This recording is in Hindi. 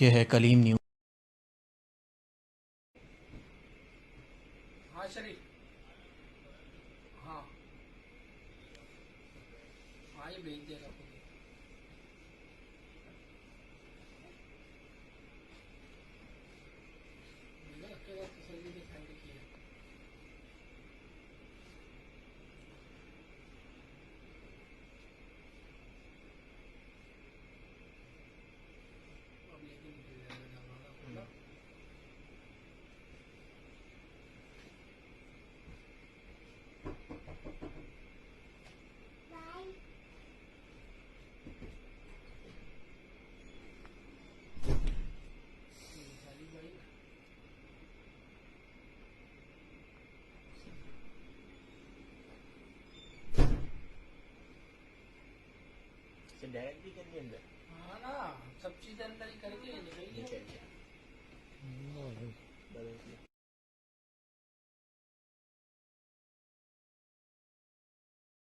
ये है कलीम न्यूज़। हाँ शरीफ। हाँ हाँ, ये भेज देगा खुद ही। मुझे लगेगा तसल्ली के ठंड की है। अब लेकिन डालना खुला। साली भाई डायरेक्ट भी कर दिया अंदर।